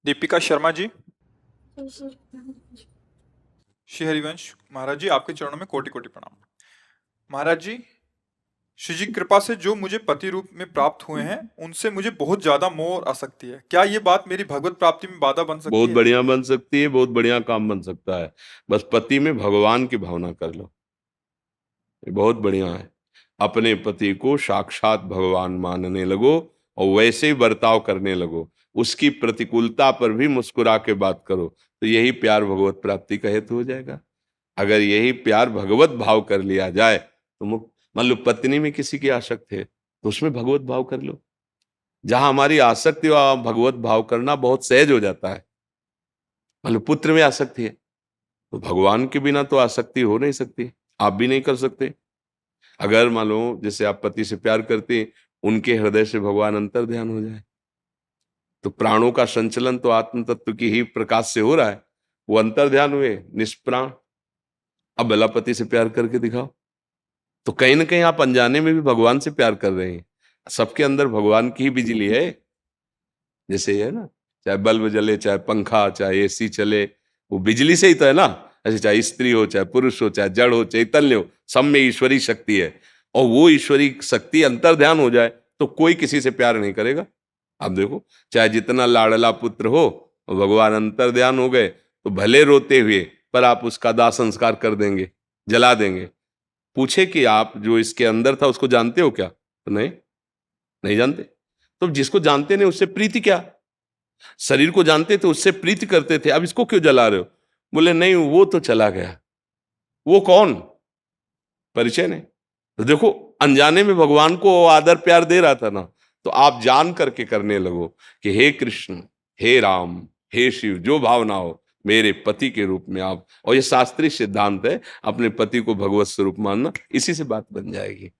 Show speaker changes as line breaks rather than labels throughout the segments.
दीपिका शर्मा जी। श्री हरिवंश महाराज जी, आपके चरणों में कोटि कोटि प्रणाम। महाराज जी, श्री जी की कृपा से जो मुझे पति रूप में प्राप्त हुए हैं उनसे मुझे बहुत ज्यादा मोह और आसक्ति है। क्या ये बात मेरी भगवत प्राप्ति में बाधा बन सकती
बहुत
है?
बढ़िया बन सकती है, बहुत बढ़िया काम बन सकता है। बस पति में भगवान की भावना कर लो, ये बहुत बढ़िया है। अपने पति को साक्षात भगवान मानने लगो और वैसे ही बर्ताव करने लगो। उसकी प्रतिकूलता पर भी मुस्कुरा के बात करो, तो यही प्यार भगवत प्राप्ति का हेतु हो जाएगा। अगर यही प्यार भगवत भाव कर लिया जाए तो मान लो पत्नी में किसी की आसक्त है तो उसमें भगवत भाव कर लो। जहां हमारी आसक्ति वहां भगवत भाव करना बहुत सहज हो जाता है। मान लो पुत्र में आसक्ति है तो भगवान के बिना तो आसक्ति हो नहीं सकती, आप भी नहीं कर सकते। अगर मान लो जैसे आप पति से प्यार करते हैं, उनके हृदय से भगवान अंतर ध्यान हो जाए तो प्राणों का संचलन तो आत्म तत्व की ही प्रकाश से हो रहा है। वो अंतर ध्यान हुए निष्प्राण। अब बलापति से प्यार करके दिखाओ, तो कहीं ना कहीं आप अनजाने में भी भगवान से प्यार कर रहे हैं। सबके अंदर भगवान की ही बिजली है। जैसे ये है ना, चाहे बल्ब जले, चाहे पंखा, चाहे एसी चले, वो बिजली से ही तो है ना। ऐसे चाहे स्त्री हो, चाहे पुरुष हो, चाहे जड़ हो, चैतन्य हो, सब में ईश्वरी शक्ति है। और वो ईश्वरी शक्ति अंतर ध्यान हो जाए तो कोई किसी से प्यार नहीं करेगा। आप देखो, चाहे जितना लाडला पुत्र हो, भगवान अंतर ध्यान हो गए तो भले रोते हुए पर आप उसका दाह संस्कार कर देंगे, जला देंगे। पूछे कि आप जो इसके अंदर था उसको जानते हो क्या, तो नहीं, नहीं जानते। तो जिसको जानते नहीं उससे प्रीति क्या। शरीर को जानते थे, उससे प्रीति करते थे, अब इसको क्यों जला रहे हो? बोले नहीं, वो तो चला गया। वो कौन? परिचय नहीं। तो देखो, अनजाने में भगवान को आदर प्यार दे रहा था ना, तो आप जान करके करने लगो कि हे कृष्ण, हे राम, हे शिव, जो भावना हो मेरे पति के रूप में आप। और ये शास्त्रीय सिद्धांत है, अपने पति को भगवत स्वरूप मानना, इसी से बात बन जाएगी।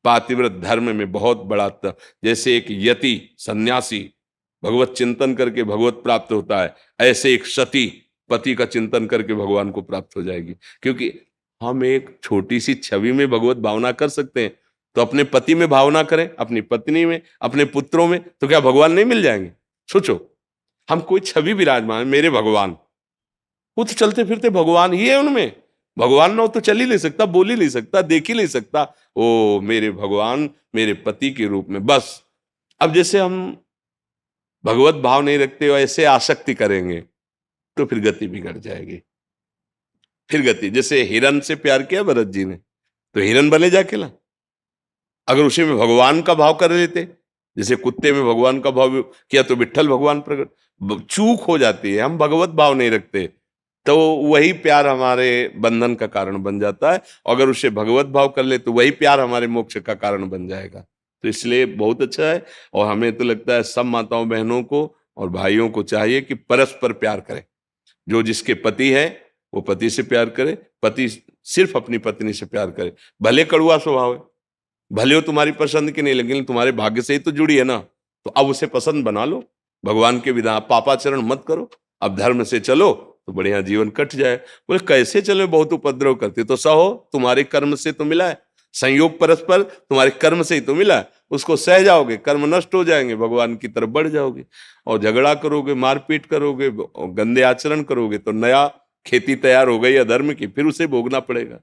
पातिव्रत धर्म में बहुत बड़ा जैसे एक यति सन्यासी भगवत चिंतन करके भगवत प्राप्त होता है, ऐसे एक सती पति का चिंतन करके भगवान को प्राप्त हो जाएगी। क्योंकि हम एक छोटी सी छवि में भगवत भावना कर सकते हैं, तो अपने पति में भावना करें, अपनी पत्नी में, अपने पुत्रों में, तो क्या भगवान नहीं मिल जाएंगे? सोचो, हम कोई छवि विराजमान है, मेरे भगवान, वो तो चलते फिरते भगवान ही है उनमें। भगवान ना हो तो चल ही नहीं सकता, बोल ही नहीं सकता, देख ही नहीं सकता। ओ मेरे भगवान मेरे पति के रूप में बस। अब जैसे हम भगवत भाव नहीं रखते हो, ऐसे आसक्ति करेंगे तो फिर गति बिगड़ जाएगी। फिर गति, जैसे हिरन से प्यार किया भरत जी ने, तो हिरन बने जाके ला। अगर उसी में भगवान का भाव कर लेते, जैसे कुत्ते में भगवान का भाव किया तो विट्ठल भगवान प्रकट। चूक हो जाती है, हम भगवत भाव नहीं रखते, तो वही प्यार हमारे बंधन का कारण बन जाता है। अगर उसे भगवत भाव कर ले तो वही प्यार हमारे मोक्ष का कारण बन जाएगा। तो इसलिए बहुत अच्छा है। और हमें तो लगता है सब माताओं बहनों को और भाइयों को चाहिए कि परस्पर प्यार करें। जो जिसके पति है वो पति से प्यार करे, पति सिर्फ अपनी पत्नी से प्यार करे। भले कड़ुआ स्वभाव है, भले हो तुम्हारी पसंद की नहीं, लेकिन तुम्हारे भाग्य से ही तो जुड़ी है ना, तो अब उसे पसंद बना लो। भगवान के विधान पापाचरण मत करो, अब धर्म से चलो तो बढ़िया जीवन कट जाए। बोले कैसे चले, बहुत उपद्रव करते, तो सहो, तुम्हारे कर्म से तो मिला है, संयोग परस्पर तुम्हारे कर्म से ही तो मिला है। उसको सह जाओगे, कर्म नष्ट हो जाएंगे, भगवान की तरफ बढ़ जाओगे। और झगड़ा करोगे, मारपीट करोगे, गंदे आचरण करोगे, तो नया खेती तैयार हो गई अधर्म की, फिर उसे भोगना पड़ेगा।